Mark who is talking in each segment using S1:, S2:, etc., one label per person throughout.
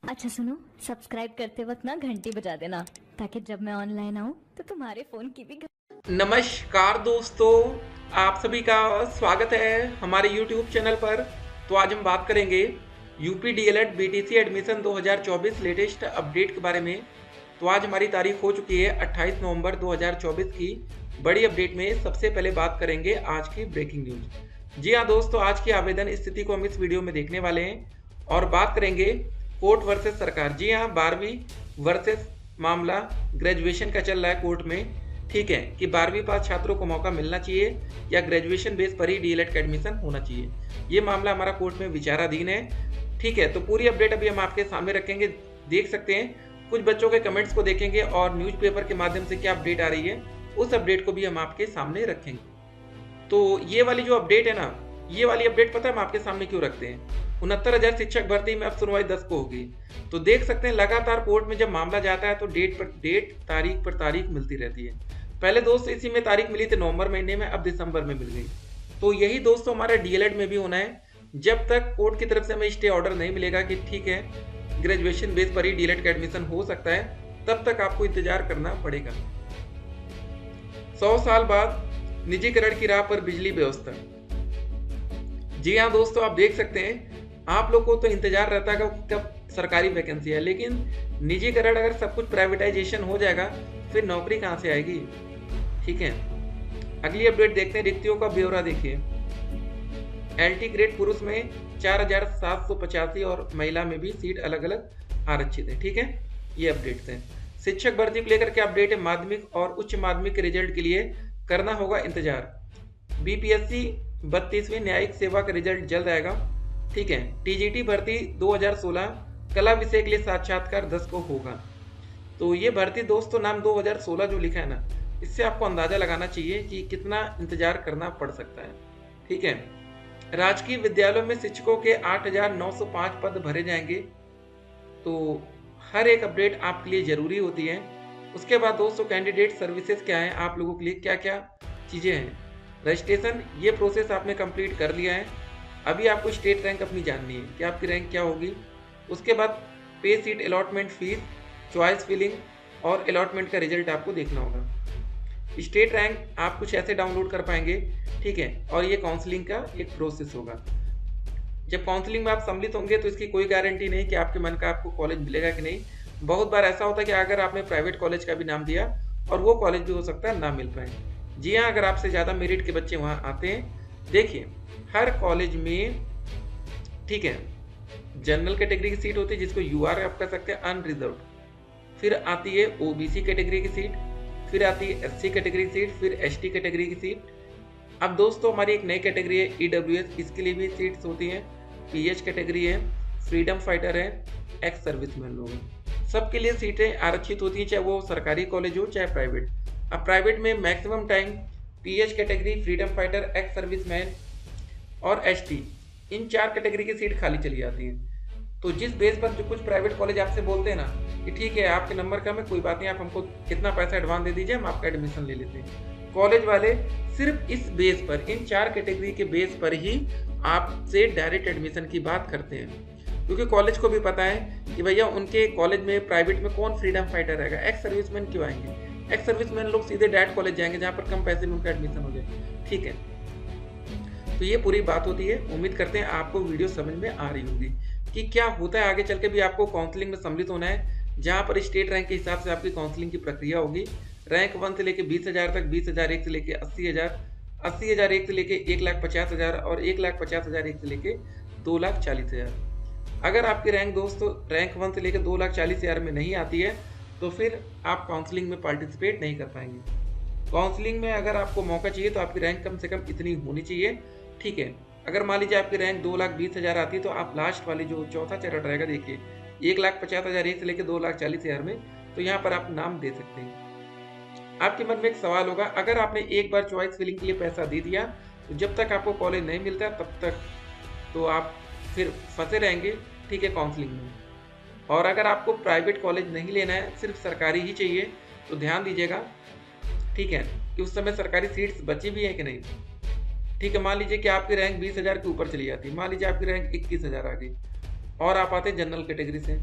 S1: अच्छा सुनो, सब्सक्राइब करते वक्त ना घंटी बजा देना ताकि जब मैं ऑनलाइन आऊँ तो तुम्हारे फोन की भी
S2: नमस्कार दोस्तों, आप सभी का स्वागत है हमारे YouTube चैनल पर। तो आज हम बात करेंगे UP DElEd BTC admission 2024 latest update के बारे में। तो आज हमारी तारीख हो चुकी है 28 नवंबर 2024 की। बड़ी अपडेट में सबसे पहले बात करेंगे आज की ब्रेकिंग न्यूज। जी हाँ दोस्तों, आज की आवेदन स्थिति को हम इस वीडियो में देखने वाले हैं और बात करेंगे कोर्ट वर्सेस सरकार। जी हाँ, 12वीं वर्सेस मामला ग्रेजुएशन का चल रहा है कोर्ट में। ठीक है कि 12वीं पास छात्रों को मौका मिलना चाहिए या ग्रेजुएशन बेस पर ही डीएलएड का एडमिशन होना चाहिए, ये मामला हमारा कोर्ट में विचाराधीन है। ठीक है, तो पूरी अपडेट अभी हम आपके सामने रखेंगे, देख सकते हैं। कुछ बच्चों के कमेंट्स को देखेंगे और न्यूज़पेपर के माध्यम से क्या अपडेट आ रही है उस अपडेट को भी हम आपके सामने रखेंगे। तो ये वाली जो अपडेट है ना, ये वाली अपडेट पता है हम आपके सामने क्यों रखते हैं? 69,000 शिक्षक भर्ती में अब सुनवाई 10 को होगी। तो देख सकते हैं लगातार कोर्ट में जब मामला जाता है तो डेट पर डेट, तारीख पर तारीख मिलती रहती है। पहले दोस्त इसी में तारीख मिली थी नवंबर महीने में, अब दिसंबर में मिल गई। तो यही दोस्तों हमारा डीएलएड में भी होना है। जब तक कोर्ट की तरफ से हमें स्टे ऑर्डर नहीं मिलेगा कि ठीक है ग्रेजुएशन बेस पर ही डीएलएड का एडमिशन हो सकता है, तब तक आपको इंतजार करना पड़ेगा। 100 साल बाद निजीकरण की राह पर बिजली व्यवस्था। जी हाँ दोस्तों, आप देख सकते हैं, आप लोग को तो इंतजार रहता है कब सरकारी वैकेंसी है, लेकिन निजीकरण अगर सब कुछ प्राइवेटाइजेशन हो जाएगा फिर नौकरी कहाँ से आएगी? ठीक है, अगली अपडेट देखते हैं। रिक्तियों का ब्यौरा देखिए। एलटी ग्रेड पुरुष में 4,785 और महिला में भी सीट अलग अलग आरक्षित है। ठीक है, ये अपडेट्स हैं। शिक्षक भर्ती को लेकर के अपडेट है। माध्यमिक और उच्च माध्यमिक के रिजल्ट के लिए करना होगा इंतजार। बीपीएससी 32वीं न्यायिक सेवा का रिजल्ट जल्द आएगा। ठीक है, टीजीटी भर्ती 2016 कला विषय के लिए साक्षात्कार 10 को होगा। तो ये भर्ती दोस्तों नाम 2016 जो लिखा है ना, इससे आपको अंदाजा लगाना चाहिए कि कितना इंतजार करना पड़ सकता है। ठीक है, राजकीय विद्यालयों में शिक्षकों के 8,905 पद भरे जाएंगे। तो हर एक अपडेट आपके लिए जरूरी होती है। उसके बाद दोस्तों कैंडिडेट सर्विसेज क्या है, आप लोगों के लिए क्या क्या चीज़ें हैं। रजिस्ट्रेशन, ये प्रोसेस आपने कंप्लीट कर लिया है। अभी आपको स्टेट रैंक अपनी जाननी है कि आपकी रैंक क्या होगी। उसके बाद पे seat allotment fees, choice filling और अलॉटमेंट का रिजल्ट आपको देखना होगा। स्टेट रैंक आप कुछ ऐसे डाउनलोड कर पाएंगे। ठीक है, और ये काउंसलिंग का एक प्रोसेस होगा। जब काउंसलिंग में आप सम्मिलित होंगे तो इसकी कोई गारंटी नहीं कि आपके मन का आपको कॉलेज मिलेगा कि नहीं। बहुत बार ऐसा होता है कि अगर आपने प्राइवेट कॉलेज का भी नाम दिया और वो कॉलेज भी हो सकता है ना मिल पाए। जी हाँ, अगर आपसे ज़्यादा मेरिट के बच्चे वहाँ आते हैं। देखिए, हर कॉलेज में, ठीक है, जनरल कैटेगरी की सीट होती है जिसको यूआर आप कह सकते हैं, अनरिजर्व। फिर आती है ओबीसी कैटेगरी की सीट, फिर आती है एससी कैटेगरी की सीट, फिर एसटी कैटेगरी की सीट। अब दोस्तों हमारी एक नई कैटेगरी है ईडब्ल्यूएस, इसके लिए भी सीट्स होती हैं। पीएच कैटेगरी है, फ्रीडम फाइटर है, एक्स सर्विसमैन लोग हैं। सबके लिए सीटें आरक्षित होती हैं, चाहे वो सरकारी कॉलेज हो चाहे प्राइवेट। अब प्राइवेट में maximum time pH category, freedom fighter, ex serviceman और एसटी, इन 4 कैटेगरी की सीट खाली चली जाती हैं। तो जिस बेस पर जो कुछ प्राइवेट कॉलेज आपसे बोलते हैं ना कि ठीक है आपके नंबर कम है, कोई बात नहीं, आप हमको कितना पैसा एडवांस दे दीजिए, हम आपका एडमिशन ले लेते हैं। कॉलेज वाले सिर्फ इस बेस पर, इन 4 कैटेगरी के बेस पर ही आपसे डायरेक्ट एडमिशन की बात करते हैं। क्योंकि कॉलेज को भी पता है कि भैया उनके कॉलेज में प्राइवेट में कौन फ्रीडम फाइटर रहेगा, एक्स सर्विसमैन क्यों आएंगे। एक्स सर्विसमैन लोग सीधे डायरेक्ट कॉलेज जाएंगे जहाँ पर कम पैसे में उनका एडमिशन हो जाए। ठीक है, तो ये पूरी बात होती है। उम्मीद करते हैं आपको वीडियो समझ में आ रही होगी कि क्या होता है। आगे चल के भी आपको काउंसलिंग में सम्मिलित होना है, जहाँ पर स्टेट रैंक के हिसाब से आपकी काउंसलिंग की प्रक्रिया होगी। रैंक 1 से लेके 20,000 तक, 20,000 एक से लेके 80,000, 80,000 एक से लेके 1,50,000 और 1,50,000 एक से लेके 2,40,000। अगर आपकी रैंक दोस्तों रैंक 1 से लेकर 2,40,000 में नहीं आती है तो फिर आप काउंसलिंग में पार्टिसिपेट नहीं कर पाएंगे। काउंसलिंग में अगर आपको मौका चाहिए तो आपकी रैंक कम से कम इतनी होनी चाहिए। ठीक है, अगर मान लीजिए आपकी रैंक 2,20,000 आती है तो आप लास्ट वाली जो चौथा चरण रहेगा, देखिए 1,50,000 एक से लेकर 2,40,000 में, तो यहाँ पर आप नाम दे सकते हैं। आपके मन में एक सवाल होगा, अगर आपने एक बार चॉइस फिलिंग के लिए पैसा दे दिया तो जब तक आपको कॉलेज नहीं मिलता तब तक तो आप फिर फंसे रहेंगे। ठीक है, काउंसलिंग में। और अगर आपको प्राइवेट कॉलेज नहीं लेना है, सिर्फ सरकारी ही चाहिए, तो ध्यान दीजिएगा, ठीक है, कि उस समय सरकारी सीट्स बची भी हैं कि नहीं। ठीक है, मान लीजिए कि आपकी रैंक 20,000 के ऊपर चली जाती है, मान लीजिए आपकी रैंक 21,000 आ गई और आप आते जनरल कैटेगरी से,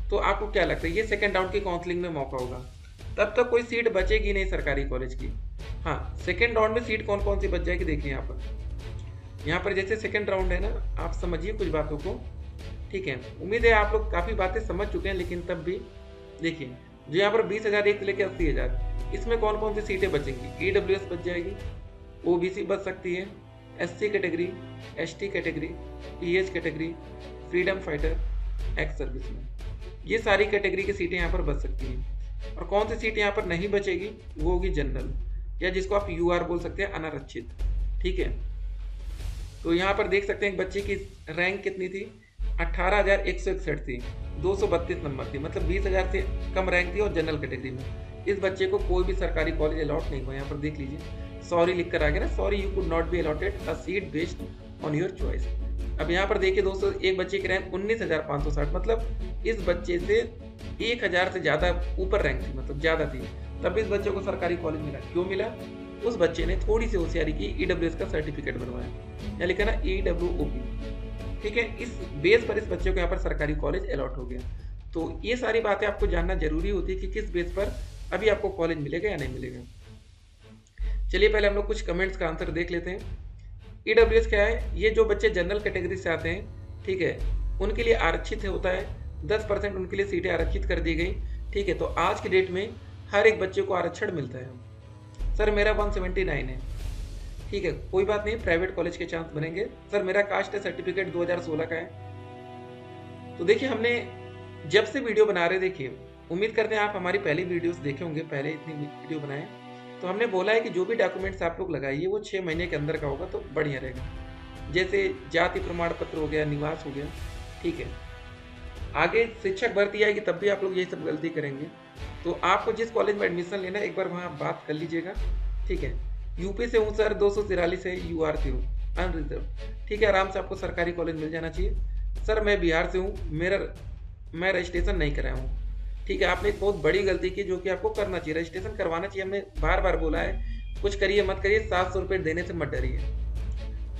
S2: तो आपको क्या लगता है ये सेकेंड राउंड की काउंसलिंग में मौका होगा, तब तक कोई सीट बचेगी नहीं सरकारी कॉलेज की। हाँ, सेकेंड राउंड में सीट कौन कौन सी बच जाएगी देखिए यहाँ पर जैसे सेकेंड राउंड है ना, आप समझिए कुछ बातों को, ठीक है। उम्मीद है आप लोग काफ़ी बातें समझ चुके हैं, लेकिन तब भी देखिए जो यहाँ पर 20,000 एक से लेकर 80,000, इसमें कौन कौन सी सीटें बचेंगी। EWS बच जाएगी, OBC बच सकती है, SC category, ST category, PH category, freedom fighter, ex serviceman, ये सारी कैटेगरी की सीटें यहाँ पर बच सकती हैं। और कौन सी सीट यहाँ पर नहीं बचेगी वो होगी जनरल, या जिसको आप UR बोल सकते हैं, अनारक्षित, ठीक है। तो यहाँ पर देख सकते हैं एक बच्चे की रैंक कितनी थी, 18,161 थी, 232 नंबर थी, मतलब 20,000 से कम रैंक थी और जनरल कैटेगरी में। इस बच्चे को कोई भी सरकारी कॉलेज अलॉट नहीं हुआ। यहाँ पर देख लीजिए सॉरी लिख कर आ गया ना, sorry you could not be allotted a seat based on your choice. अब यहाँ पर देखिए दोस्तों, एक बच्चे की रैंक 19,560, मतलब इस बच्चे से 1,000 से ज़्यादा ऊपर रैंक थी, मतलब ज़्यादा थी, तब इस बच्चे को सरकारी कॉलेज मिला। क्यों मिला? उस बच्चे ने थोड़ी सी होशियारी की, EWS का सर्टिफिकेट बनवाया, या लिखा ना EWOP, ठीक है। इस बेस पर इस बच्चे को यहाँ पर सरकारी कॉलेज अलॉट हो गया। तो ये सारी बातें आपको जानना जरूरी होती है कि किस बेस पर अभी आपको कॉलेज मिलेगा या नहीं मिलेगा। चलिए पहले हम लोग कुछ कमेंट्स का आंसर देख लेते हैं। EWS क्या है? ये जो बच्चे जनरल कैटेगरी से आते हैं, ठीक है, उनके लिए आरक्षित होता है, 10% उनके लिए सीटें आरक्षित कर दी गई, ठीक है। तो आज की डेट में हर एक बच्चे को आरक्षण मिलता है। सर मेरा 179 है, ठीक है, कोई बात नहीं, प्राइवेट कॉलेज के चांस बनेंगे। सर मेरा कास्ट सर्टिफिकेट 2016 का है। तो देखिए हमने जब से वीडियो बना रहे, देखिए उम्मीद करते हैं आप हमारी पहली वीडियोस देखे होंगे, पहले इतनी वीडियो बनाए, तो हमने बोला है कि जो भी डॉक्यूमेंट्स आप लोग लगाइए वो 6 महीने के अंदर का होगा तो बढ़िया रहेगा। जैसे जाति प्रमाण पत्र हो गया, निवास हो गया, ठीक है। आगे शिक्षक भर्ती आएगी तब भी आप लोग यही सब गलती करेंगे। तो आपको जिस कॉलेज में एडमिशन लेना है एक बार वहाँ बात कर लीजिएगा, ठीक है। यूपी से हूँ सर, 243 है, UR से हूँ, अनरिजर्व, ठीक है, आराम से आपको सरकारी कॉलेज मिल जाना चाहिए। सर मैं बिहार से हूँ, मैं रजिस्ट्रेशन नहीं कराया हूँ, ठीक है। आपने एक बहुत बड़ी गलती की जो कि आपको करना चाहिए, रजिस्ट्रेशन करवाना चाहिए। हमने बार बार बोला है, कुछ करिए मत करिए, 700 रुपये देने से मत डरिए।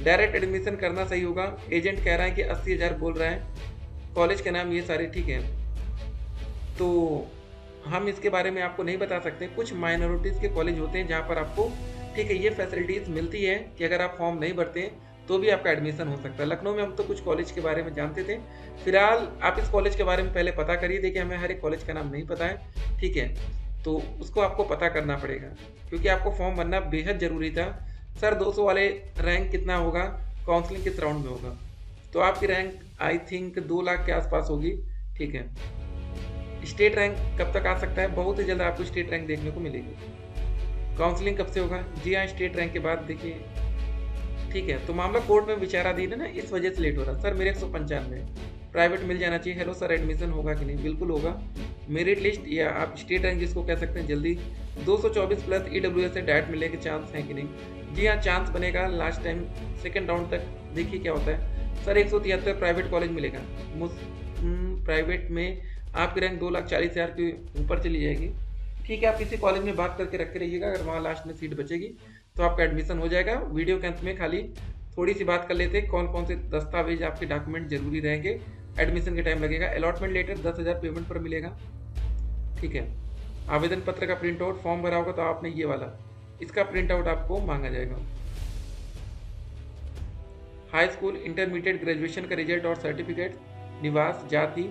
S2: डायरेक्ट एडमिशन करना सही होगा। एजेंट कह रहा है कि 80,000 बोल रहा है, कॉलेज के नाम ये सारे, ठीक है। तो हम इसके बारे में आपको नहीं बता सकते। कुछ माइनॉरिटीज़ के कॉलेज होते हैं जहाँ पर आपको, ठीक है, ये फैसिलिटीज़ मिलती है कि अगर आप फॉर्म नहीं भरते हैं तो भी आपका एडमिशन हो सकता है। लखनऊ में हम तो कुछ कॉलेज के बारे में जानते थे। फिलहाल आप इस कॉलेज के बारे में पहले पता करिए। देखिए हमें हर एक कॉलेज का नाम नहीं पता है, ठीक है, तो उसको आपको पता करना पड़ेगा, क्योंकि आपको फॉर्म भरना बेहद ज़रूरी था। सर 200 वाले रैंक कितना होगा, काउंसलिंग किस राउंड में होगा? तो आपकी रैंक आई थिंक 2 लाख के आसपास होगी, ठीक है। स्टेट रैंक कब तक आ सकता है? बहुत ही जल्द आपको स्टेट रैंक देखने को मिलेगी। काउंसलिंग कब से होगा? जी हाँ, स्टेट रैंक के बाद देखिए, ठीक है। तो मामला कोर्ट में विचाराधीन है ना, इस वजह से लेट हो रहा। सर मेरे 195 प्राइवेट मिल जाना चाहिए। हेलो सर, एडमिशन होगा कि नहीं? बिल्कुल होगा। मेरिट लिस्ट या आप स्टेट रैंक जिसको कह सकते हैं जल्दी 224 प्लस EWS से डायरेक्ट मिलने के चांस हैं कि नहीं? जी हाँ, चांस बनेगा। लास्ट टाइम सेकेंड राउंड तक देखिए क्या होता है। सर 173 प्राइवेट कॉलेज मिलेगा। प्राइवेट में आपकी रैंक 2,40,000 के ऊपर चली जाएगी, ठीक है। आप किसी कॉलेज में बात करके रखे रहिएगा, अगर वहाँ लास्ट में सीट बचेगी तो आपका एडमिशन हो जाएगा। वीडियो के अंत में खाली थोड़ी सी बात कर लेते हैं, कौन कौन से दस्तावेज आपके डॉक्यूमेंट जरूरी रहेंगे। एडमिशन के टाइम लगेगा। अलॉटमेंट लेटर 10,000 पेमेंट पर मिलेगा, ठीक है। आवेदन पत्र का प्रिंट आउट, फॉर्म भरा होगा तो आपने ये वाला, इसका प्रिंट आउट आपको मांगा जाएगा। हाई स्कूल, इंटरमीडिएट, ग्रेजुएशन का रिजल्ट और सर्टिफिकेट, निवास, जाति,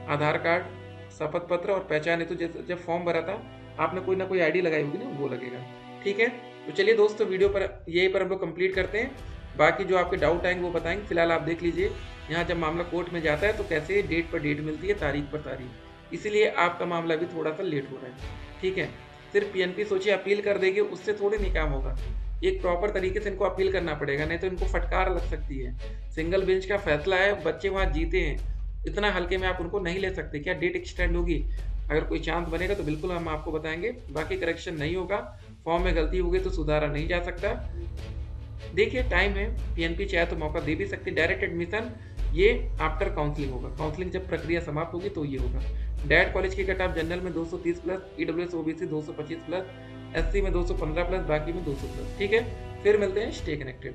S2: आधार कार्ड, शपथ पत्र और पहचान हेतु जब फॉर्म भरा था आपने कोई ना कोई ID लगाई होगी ना, वो लगेगा, ठीक है। तो चलिए दोस्तों, वीडियो पर यही पर हम लोग कंप्लीट करते हैं। बाकी जो आपके डाउट आएंगे वो बताएंगे। फिलहाल आप देख लीजिए, यहाँ जब मामला कोर्ट में जाता है तो कैसे डेट पर डेट मिलती है, तारीख पर तारीख, इसीलिए आपका मामला भी थोड़ा सा लेट हो रहा है, ठीक है। सिर्फ PNP सोचिए अपील कर देगी, उससे थोड़ी नहीं काम होगा। एक प्रॉपर तरीके से इनको अपील करना पड़ेगा, नहीं तो इनको फटकार लग सकती है। सिंगल बेंच का फैसला है, बच्चे वहाँ जीते हैं, इतना हल्के में आप उनको नहीं ले सकते। क्या डेट एक्सटेंड होगी? अगर कोई चांस बनेगा तो बिल्कुल हम आपको बताएंगे। बाकी करेक्शन नहीं होगा, फॉर्म में गलती होगी तो सुधारा नहीं जा सकता। देखिए टाइम है, PNP चाहे तो मौका दे भी सकती। डायरेक्ट एडमिशन ये आफ्टर काउंसलिंग होगा। काउंसलिंग जब प्रक्रिया समाप्त होगी तो ये होगा। डायरेक्ट कॉलेज की कट ऑफ जनरल में 230 plus, EWS OBC 225 plus, SC में 215 प्लस, बाकी में 200 प्लस, ठीक है। फिर मिलते हैं, स्टे कनेक्टेड।